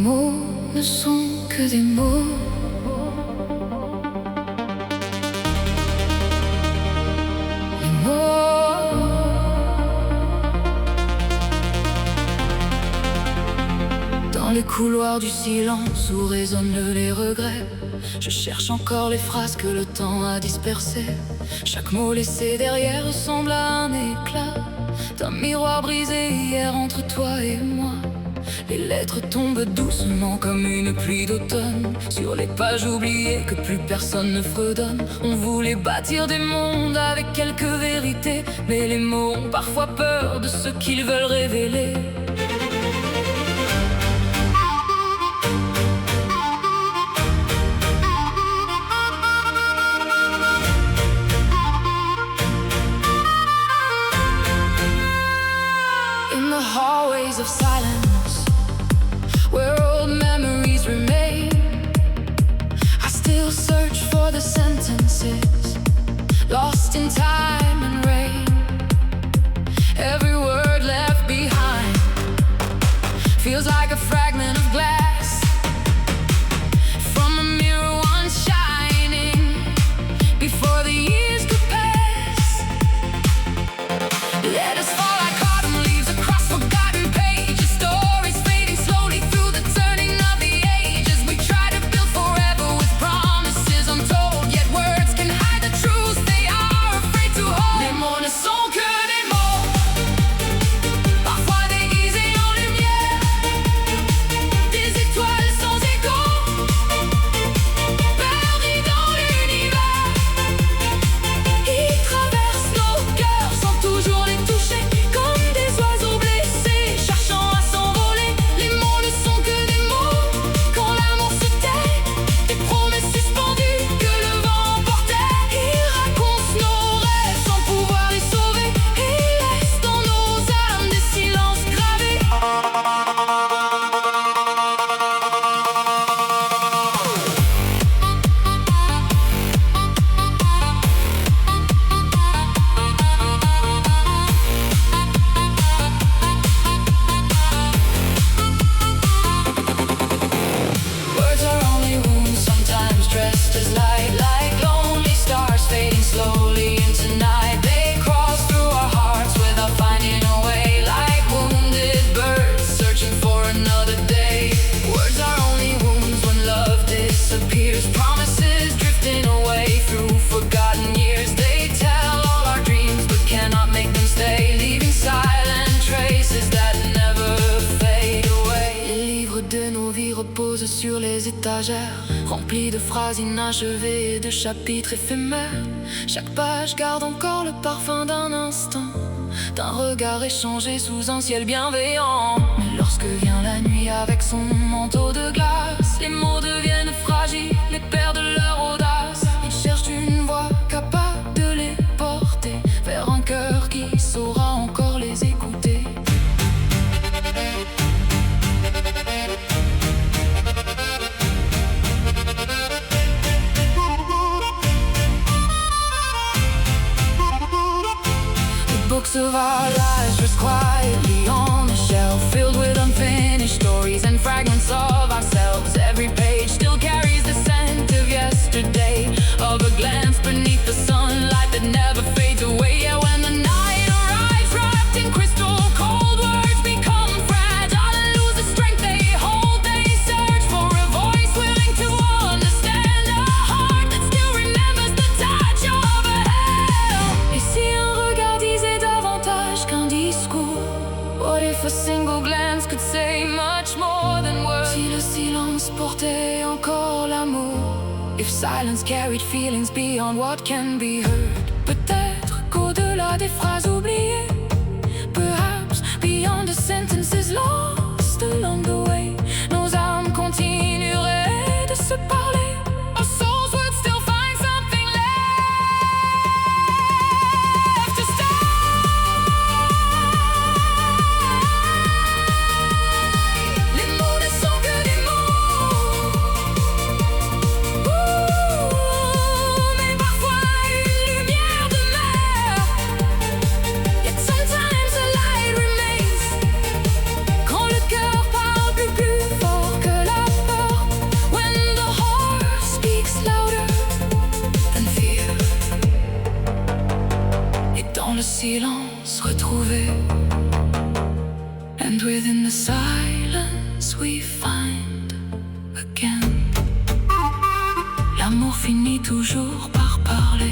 mots ne sont que des mots. Les mots. Dans les couloirs du silence où résonnent les regrets, je cherche encore les phrases que le temps a dispersées. Chaque mot laissé derrière ressemble à un éclat d'un miroir brisé hier entre toi et moi. Les lettres tombent doucement comme une pluie d'automne sur les pages oubliées que plus personne ne fredonne. On voulait bâtir des mondes avec quelques vérités, mais les mots ont parfois peur de ce qu'ils veulent révéler. In the hallways of silence, where old memories remain, I still search for the sentences lost in time and rain. Every word left behind feels like a fragment of glass from a mirror once shining before the years could pass. Let us fall like autumn leaves across forgotten pages, stories fading slowly through the turning of the ages. We try to build forever with promises untold, yet words can hide the truths they are afraid to hold. Les mots ne sont que des mots, parfois déguisés en lumière, des étoiles sans écho, perdues dans l'univers. Ils traversent nos cœurs sans toujours les toucher, comme des oiseaux blessés cherchant à s'envoler. Les mots ne sont que des mots quand l'amour se tait, des promesses suspendues que le vent emportait. Ils racontent nos rêves sans pouvoir les sauver et laissent dans nos âmes des silences gravés. Words are only wounds, sometimes dressed as light, like lonely stars fading slowly into night. They cross through our hearts without finding a way, like wounded birds searching for another day. Words are only wounds when love disappears, promises drifting away through forgotten years. They tell all our dreams but cannot make them stay, leaving silent traces that never fade away. Les livres de nos vies reposent sur les étagères, remplis de phrases inachevées et de chapitres éphémères. Chaque page garde encore le parfum d'un instant, d'un regard échangé sous un ciel bienveillant. Mais lorsque vient la nuit avec son manteau de glace, les mots deviennent fragiles et perdent leur audace. Ils cherchent une voix capable de les porter vers un cœur qui saura encore les écouter. The books of our lives rest quietly on the shelf, filled with unfinished stories and fragments of ourselves. Every page still carries the scent of yesterday, of a glance beneath the sunlight that never fades away. Yeah, when the night arrives, wrapped in crystal cold, words become fragile and lose the strength they hold. They search for a voice willing to understand, a heart that still remembers the touch of a hand. Et si un regard disait davantage qu'un discours? What if a single glance could say much more than words? Si le silence portait encore l'amour, if silence carried feelings beyond what can be heard. Peut-être qu'au-delà des phrases oubliées, perhaps beyond the sentences lost along the way, nos âmes continueraient de se parler. Our souls would still find something left to say. Les mots ne sont que des mots, mais parfois une lumière demeure. Yet sometimes a light remains quand le cœur parle plus silence retrouvé. And within the silence we find again. L'amour finit toujours par parler.